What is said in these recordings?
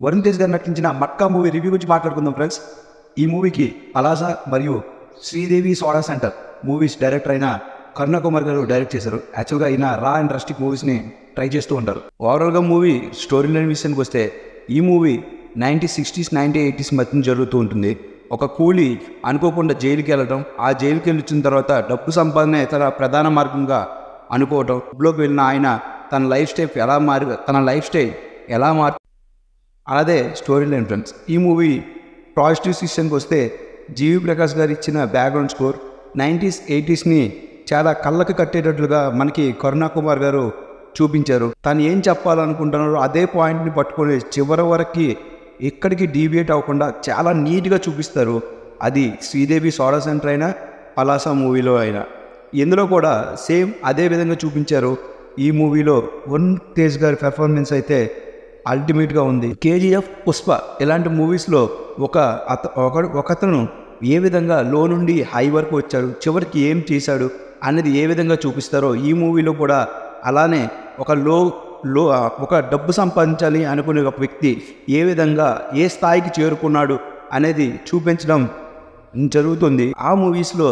వరుణ్ తేజ్ గారు నటించిన matka movie review గురించి మాట్లాడుకుందాం ఫ్రెండ్స్. ఈ మూవీకి పలాసా మరియు Sridevi soda centre movies director అయిన కరుణ కుమార్ గారు డైరెక్ట్ చేశారు. యాక్చువల్గా ఈయన రా అండ్ రస్టిక్ మూవీస్ని ట్రై చేస్తూ ఉంటారు. ఓవరాల్గా మూవీ స్టోరీ లైన్ విషయానికి వస్తే ఈ మూవీ 1960s 1980s మధ్యన జరుగుతూ ఉంటుంది. ఒక కూలీ అనుకోకుండా జైలుకి వెళ్ళడం, ఆ జైలుకి వెళ్ళిన తర్వాత డబ్బు సంపాదన తన ప్రధాన మార్గంగా అనుకోవటం, డబ్బులోకి వెళ్ళిన ఆయన తన లైఫ్ స్టైల్ ఎలా మారు అలాగే స్టోరీ లైన్ ఫ్రెండ్స్. ఈ మూవీ పాజిటివ్ విషయానికి వస్తే జీవి ప్రకాష్ గారు ఇచ్చిన బ్యాక్గ్రౌండ్ స్కోర్ 90s 80sని చాలా కళ్ళకు కట్టేటట్లుగా మనకి కరుణ కుమార్ గారు చూపించారు. తను ఏం చెప్పాలనుకుంటున్నారో అదే పాయింట్ని పట్టుకొని చివరి వరకు ఎక్కడికి డీవియేట్ అవ్వకుండా చాలా నీట్గా చూపిస్తారు. అది శ్రీదేవి సోడా సెంటర్ అయినా పలాసా మూవీలో అయినా ఇందులో కూడా సేమ్ అదే విధంగా చూపించారు. ఈ మూవీలో వరుణ్ తేజ్ గారి పెర్ఫార్మెన్స్ అయితే అల్టిమేట్గా ఉంది. కేజీఎఫ్, పుష్ప ఇలాంటి మూవీస్లో ఒకతను ఏ విధంగా లో నుండి హై వరకు వచ్చాడు, చివరికి ఏం చేశాడు అనేది ఏ విధంగా చూపిస్తారో ఈ మూవీలో కూడా అలానే ఒక డబ్బు సంపాదించాలి అనుకునే ఒక వ్యక్తి ఏ విధంగా ఏ స్థాయికి చేరుకున్నాడు అనేది చూపించడం జరుగుతుంది. ఆ మూవీస్లో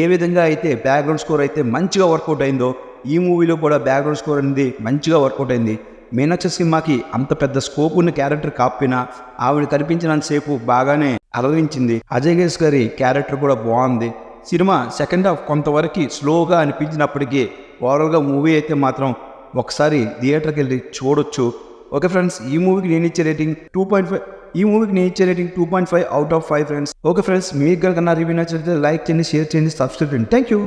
ఏ విధంగా అయితే బ్యాక్గ్రౌండ్ స్కోర్ అయితే మంచిగా వర్కౌట్ అయిందో ఈ మూవీలో కూడా బ్యాక్గ్రౌండ్ స్కోర్ అనేది మంచిగా వర్కౌట్ అయింది. మీనాక్షి సినిమాకి అంత పెద్ద స్కోప్ ఉన్న క్యారెక్టర్ కాకపోయినా ఆవిడ కనిపించినంతసేపు బాగానే అలరించింది. అజయ్ ఘోష్ గారి క్యారెక్టర్ కూడా బాగుంది. సినిమా సెకండ్ హాఫ్ కొంతవరకు స్లోగా అనిపించినప్పటికీ ఓవరాల్గా మూవీ అయితే మాత్రం ఒకసారి థియేటర్కి వెళ్ళి చూడొచ్చు. ఓకే ఫ్రెండ్స్, ఈ మూవీకి నేను ఇచ్చే రేటింగ్ 2.5. ఈ మూవీకి నేను ఇచ్చే rating 2.5 out of 5 friends. Okay friends, మీకు కనుక నా రివ్యూ నచ్చితే లైక్ చేయండి, షేర్ చేయండి, సబ్స్క్రైబ్ చేయండి. Thank you.